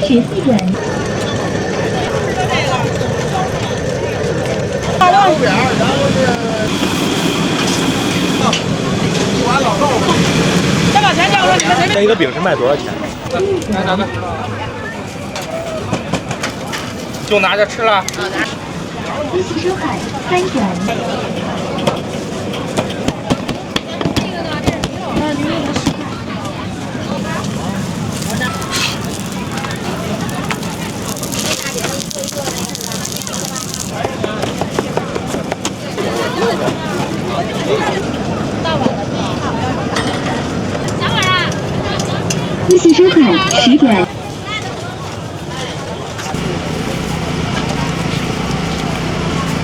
14元。右边，然后是一碗老豆腐。再把钱交了，你们谁？这个饼是卖多少钱？来拿个，就拿着吃了。一起收海3元。一起收海10元。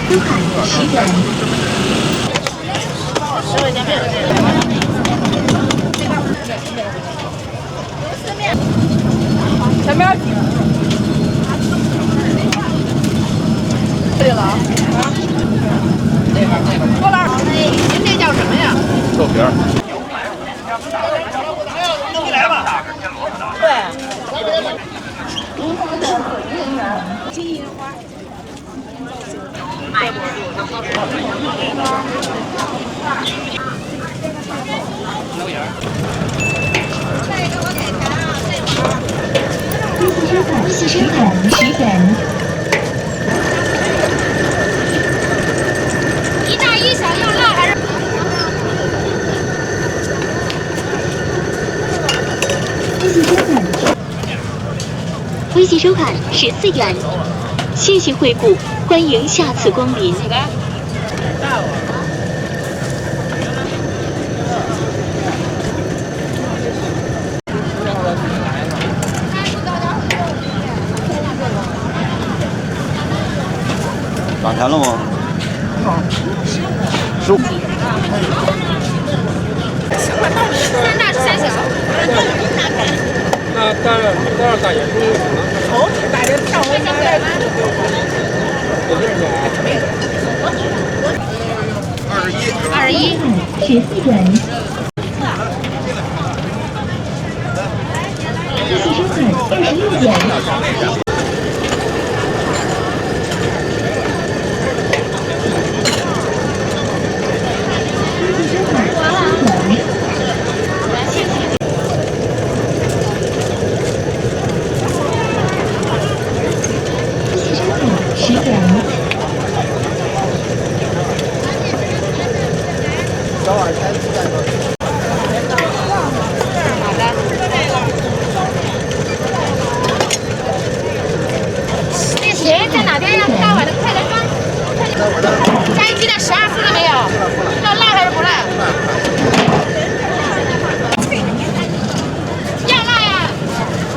收海10元。10块钱面。前面。对了啊。过来。您这叫什么呀？豆皮儿。你来吧。对。金银花。一起收海10元。一大一小要辣还是？微信收看14元，谢谢惠顾，欢迎下次光临。涨钱了吗？15。3大3小。那多少大爷？哦，大爷上回拿来21 14元。一起收看26元。10元。小碗钱4元多。好的。那谁在哪边呀？大碗的快点装。炸鸡蛋12付了没有？要辣还是不辣？要辣呀！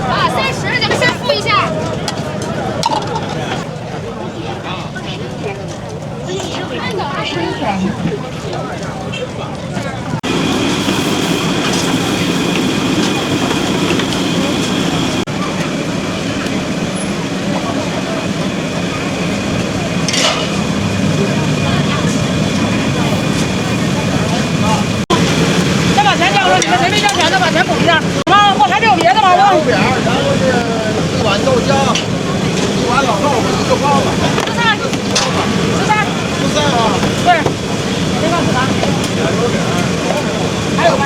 啊，30，咱们先付一下。21元。再把钱交了，你们谁没交钱的把钱补一下。啊，后台还有别的吗？右边，然后是一碗豆浆，一碗老豆腐，一个包子。13啊？对，这个是啥？还有吗？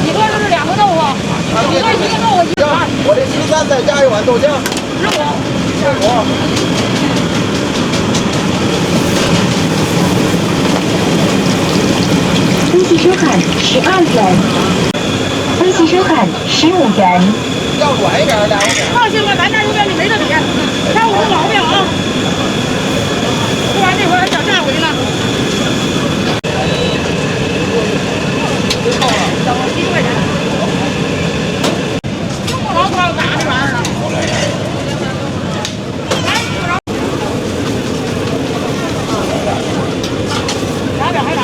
一个就是2个豆腐，一个豆腐1碗。我这13再加一碗豆浆。15。微信收看12元。微信收看15元。要软一点，2碗。放心吧，咱这儿有点你没得比，看我的毛病啊！不然这回还想站回去呢。小7块钱。老高打这玩意儿了。拿点还拿。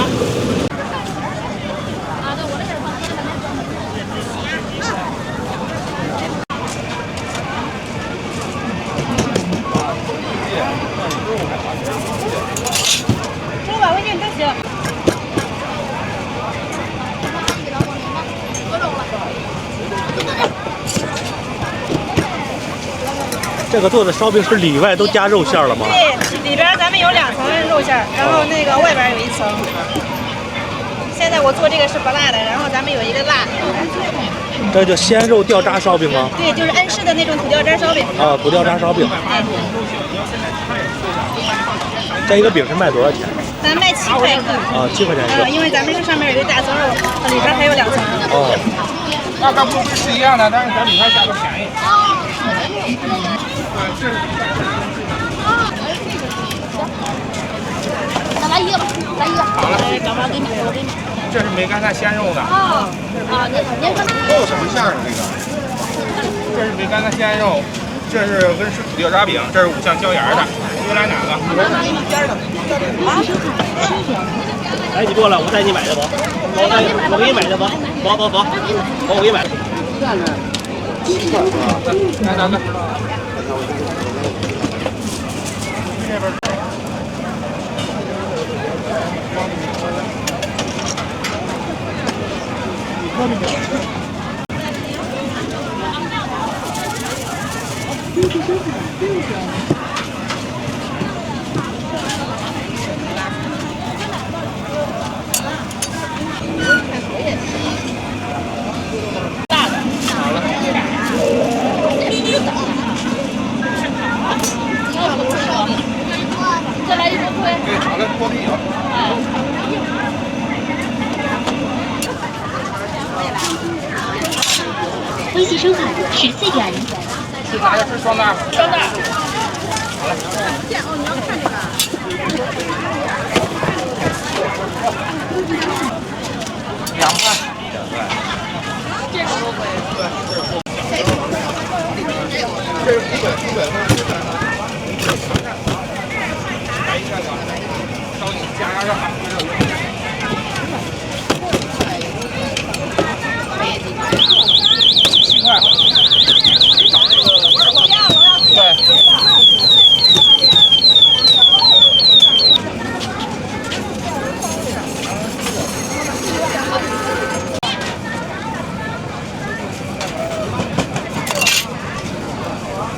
这个做的烧饼是里外都加肉馅了吗？对，里边咱们有2层肉馅，然后那个外边有1层。现在我做这个是不辣的，然后咱们有一个辣的。这叫鲜肉掉渣烧饼吗？对，就是安式的那种土掉渣烧饼。啊，土掉渣烧饼。这一个饼是卖多少钱？咱卖7块一个。啊，7块钱一个。因为咱们这上面有一个大层肉，里边还有2层。哦。那跟不是一样的，但是咱里边价格便宜。再来一个吧，来一个。好了，干嘛给你？我给你。这是梅干菜鲜肉的。您看。肉什么馅儿的这个？这是梅干菜鲜肉，这是温室土掉渣饼，这是5香椒盐的，你来哪个？哎，你过来，我带你买的不？我给你买的不？走，我给你买。来哪个？再来一锅盔。对，好了，锅皮有。微信收款14元。哪个是双大？双大。好了。2块。这个都可以。这是基本的。来一个吧，烧你加上。7块。对。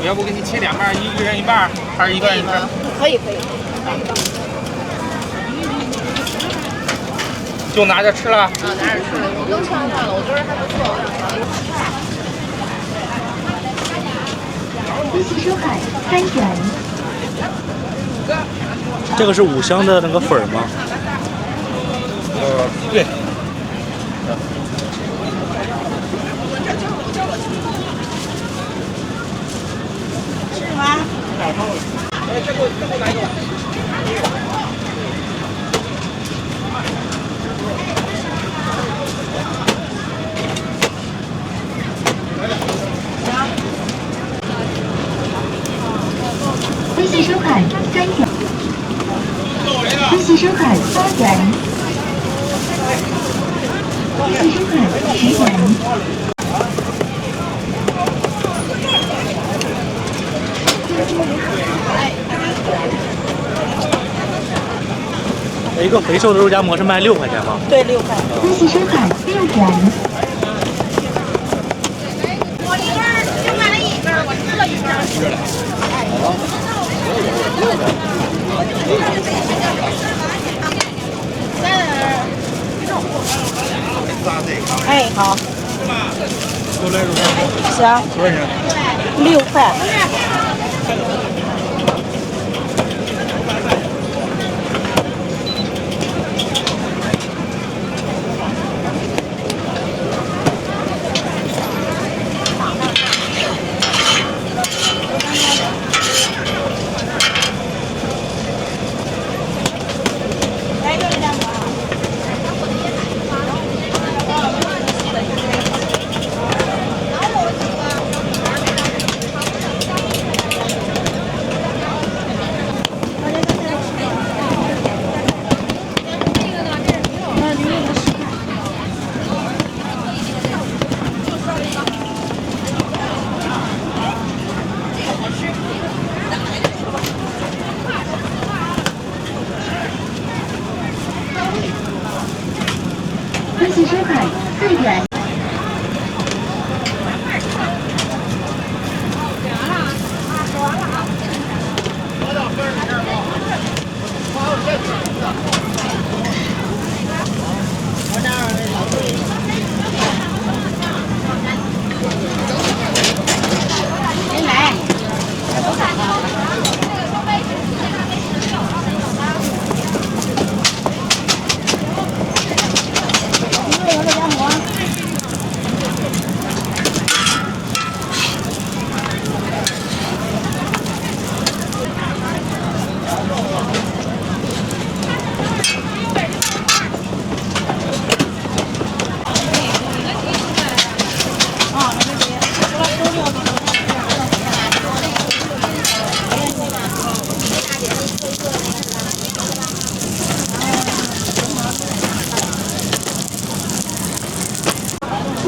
要不给你切2半，一个人1半，还是一个人1半？可以。就拿着吃了。啊，拿着吃了，我都尝上了，我觉得还不错。微信收款3元。这个是5香的那个粉吗？对。是吗？哎，这给我来一个。微信收款3元。微信收款8元。微信收款10元。一个肥瘦的肉夹馍是卖6块钱吗？对，6块。微信收款6元。我一根就买了1根，我吃了1根。哎，好。都来肉夹馍。行。多少钱？6块。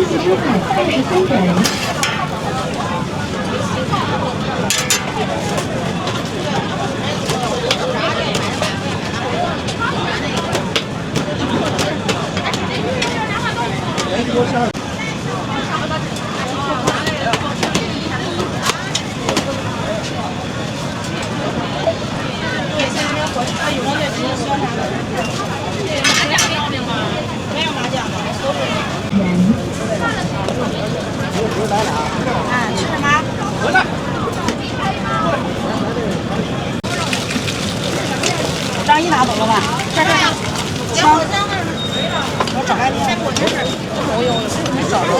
次收款23元。吃什么？张一拿走了吧？这枪，我找半天。我有，没找着。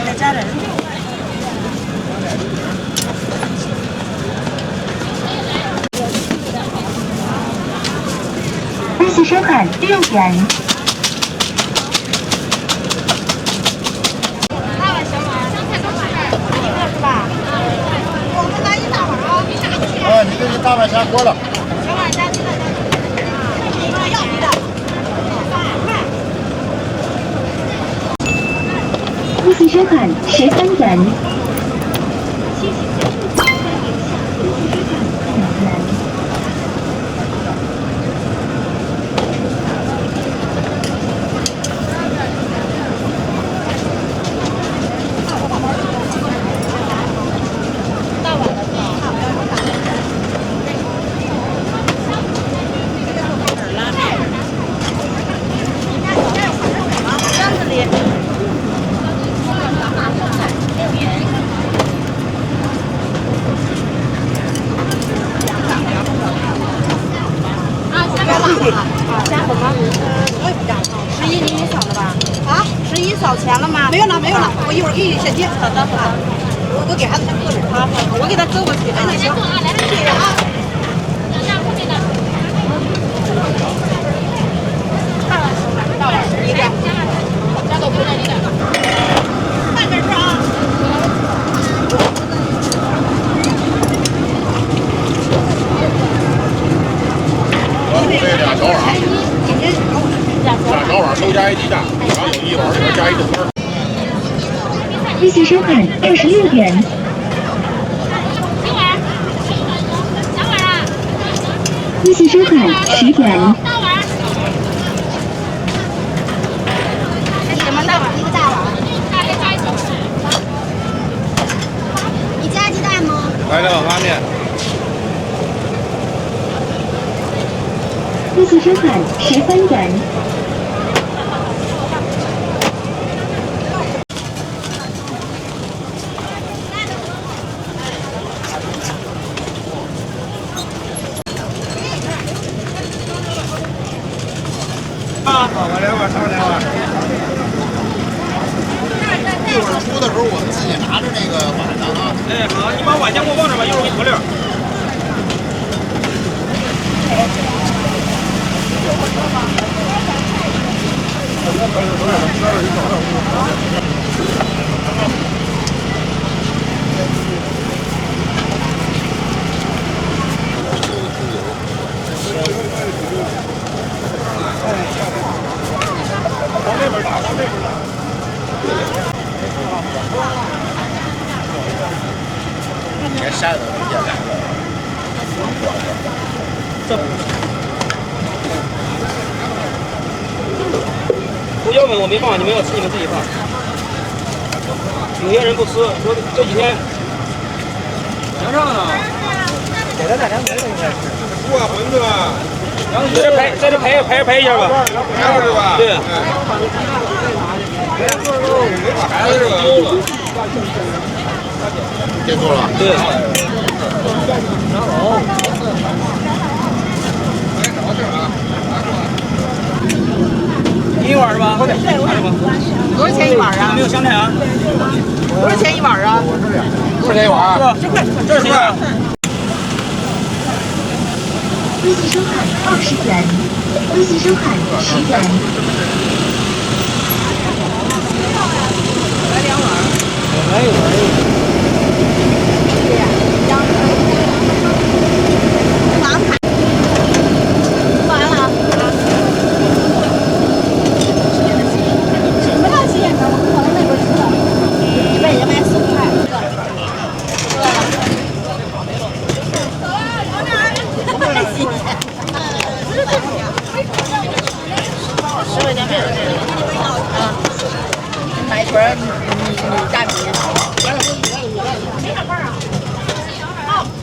再加点肉。利息收款6元。你这是大碗下锅了。小碗加鸡蛋，要鸡蛋。利息收款13元。11扫的吧？啊，11扫钱了吗？没有了，没有了，我一会儿给你现金。好的，好的。我给孩子先搁这儿。好，我给他走过去。哎，那行。谢谢啊。大碗11个，加个不带你的。慢点吃啊。这俩小碗，俩小碗都加一鸡蛋，然后有一碗里边加一豆干。利息收款26元。小碗啊！利息收款10元。大碗。什么大碗？一个大碗。大概加一小碗。你加鸡蛋吗？来2碗拉面。利息收款13元。我2碗，上2碗。一会儿出的时候我们自己拿着那个碗的啊。哎，好，你把碗先给我放这吧，一会儿我给你调料。别晒的危险。胡椒粉我没放，你们要吃你们自己放。有些人不吃，说这几天凉上呢。给他2块应该是。猪啊，馄饨啊。在这排一下吧。排是吧？对。没把孩子这个丢了。点错了。对。1碗是吧？多少钱一碗啊？没有香菜啊？多少钱一碗啊？多少钱一碗啊？10块，这是10块。利息收款20元。利息收款10元。来2碗。来1碗。完了。10块钱买的这个啊，买一串大米。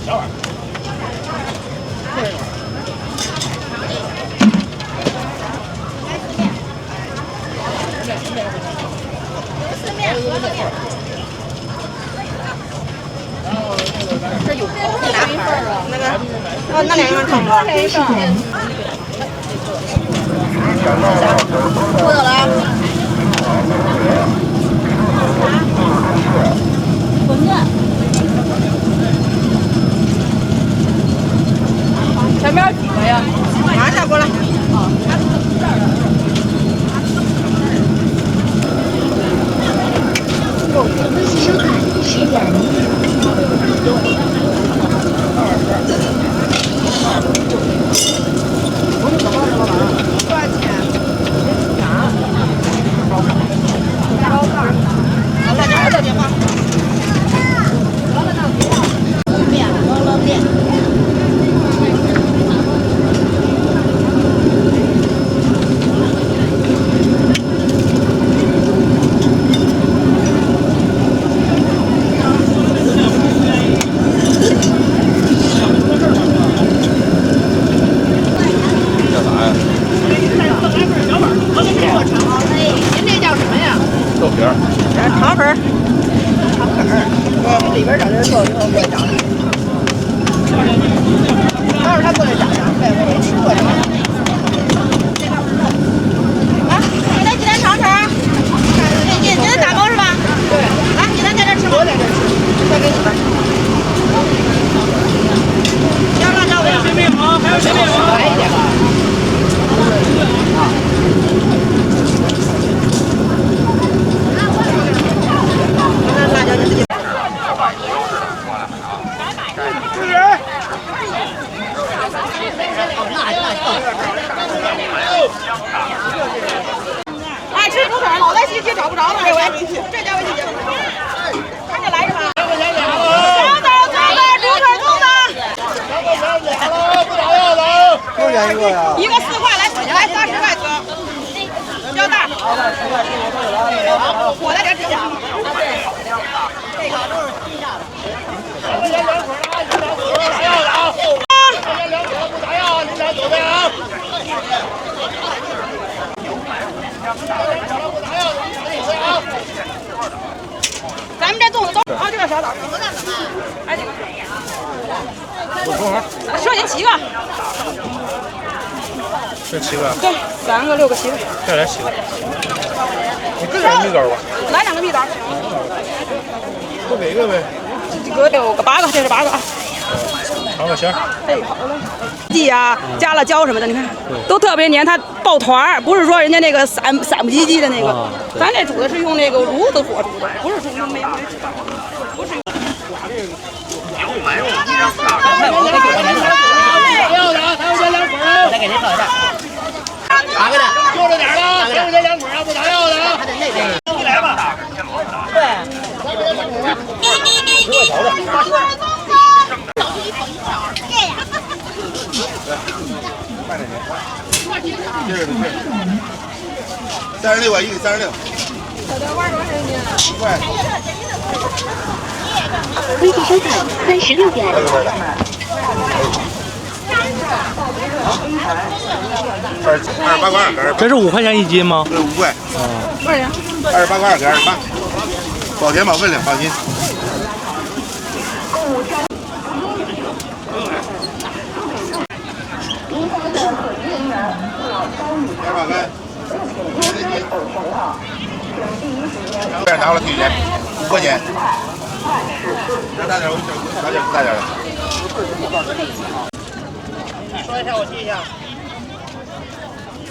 小碗。这有那俩份儿啊，那个哦，那2个差不多。过到了啊。前面几个呀？马上过来。微信收看10元。多少钱？辣椒的电话。冷面。肠粉儿，里边长点肉，以后过来长的。到时候他过来长的，我没吃过这个。啊，给他鸡蛋肠肠，给他打包是吧？对。来，给他在这吃吗？我在这吃，再给你们。要辣椒没有？谁没有啊？还有谁没有啊？来一点吧。辣椒就直接。爱吃猪腿，老在西街找不着了，这回这家回去接不着。赶紧来是吧？小枣、猪腿、粽子。不打药了，多少钱一个呀？一个4块，来30块哥。腰带。我在这吃。这个都是新下的。咱们这粽子都这个小枣，哎，这个，剩下7个，这7个，对，3个、6个、7个，再来7个。你这点蜜枣吧？来2个蜜枣，多给一个呗。这个6个、8个，这是8个啊。尝个鲜。哎，好嘞。鸡呀，加了椒什么的，你看都特别黏，它抱团儿，不是说人家那个散不唧唧的那个。咱这煮的是用那个炉子火煮的，不是用煤气灶，不是。再给您炒一下。打个的，就这点了，就这2捆啊，不打药的啊。你来吧。对。10块钱的。接着36块一个36。5块。微信收看36元。28块2根。这是5块钱一斤吗？对，5块。多少钱？28块2根，28。保甜保分量，放心。200根。这拿过来退钱，5块钱。拿大点，我拿点大点的。你说一下，我记一下。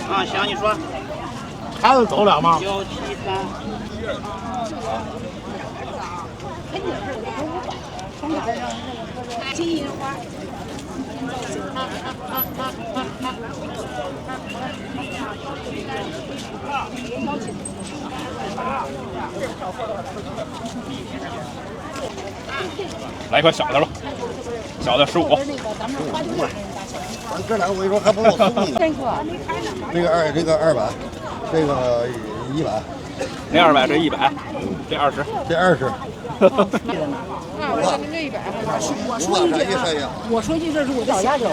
啊，行，你说。还能走了吗？173。金银花。来一块小的吧，小的15。咱哥俩我跟你说还不够送你。这个200。这个100，那200，这100，这20，这20。我说句，这是我的小脚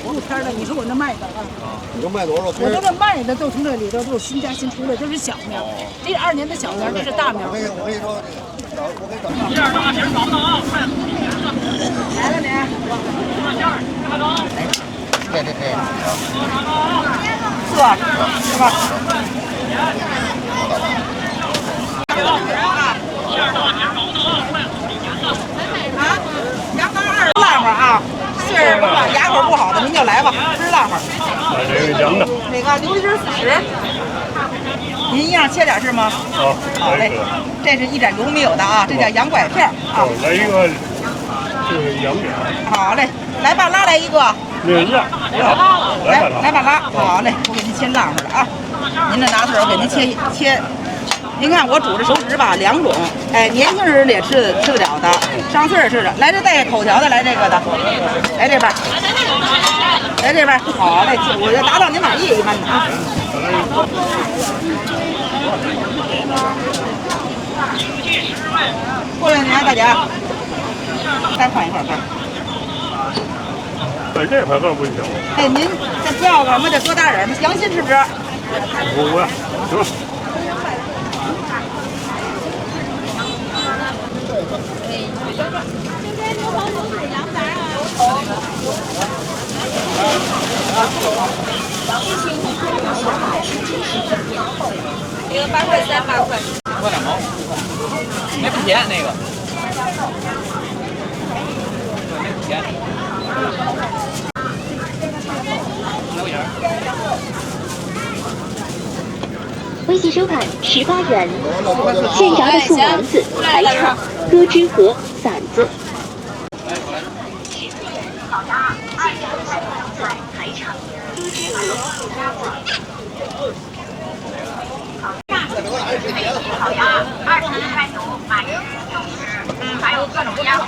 不是天的，你说我那卖的啊？你说卖多少？我这个卖的都从这里头都是新加新出的，这是小苗，这是2年的小苗，这是大苗。我跟你说，我给你找。1、2张，别人找不到啊！来了你。对。是吧？是吧？牙膏20辣花啊，是不管牙口不好的您就来吧，吃辣花。这个羊的。哪个牛筋40？您一样切点是吗？好嘞，这是一点油没有的啊，这叫羊拐片啊。来一个，就是羊片。好嘞，来半拉来一个。来半拉，好嘞，我给您切辣花了啊。您这拿出来，我给您切。您看我煮的手指吧，2种，哎，年轻人也吃得了的，上岁数吃的。来这带口条的，来这个的，来这边，来这边，好嘞，我就达到您满意一般的啊。过两年大姐，再换一块饭。这块可不行。哎，您这票个，我得多大人？杨鑫吃不吃？不会，行。一个8块3、8块。喝2毛，没不甜那个。没不甜。微信收看18元，现炸的素丸子、排肠、鸽汁和馓子。烤鸭，2元的素丸子、排肠、鸽汁和馓子。烤鸭，20块9买1送10，还有各种鸭货。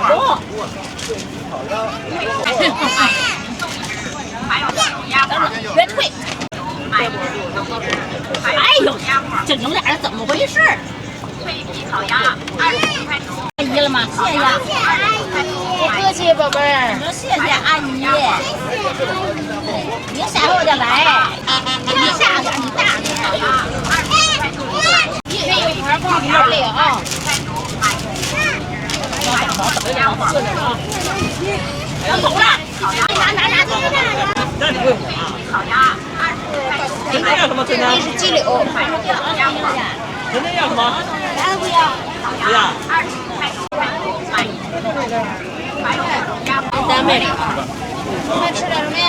还有各种鸭货。别退。哎呦，这有点怎么回事？脆皮烤鸭，20块9。阿姨了吗？谢谢阿姨，不客气，宝贝儿。说谢谢阿姨。您下回再来，你下点，你大点。这有一盘挂条里啊。要走了，拿，那你会火啊？烤鸭今天要什么？今天是鸡柳。今天要什么？来不要？不要。单位里，还吃点什么呀？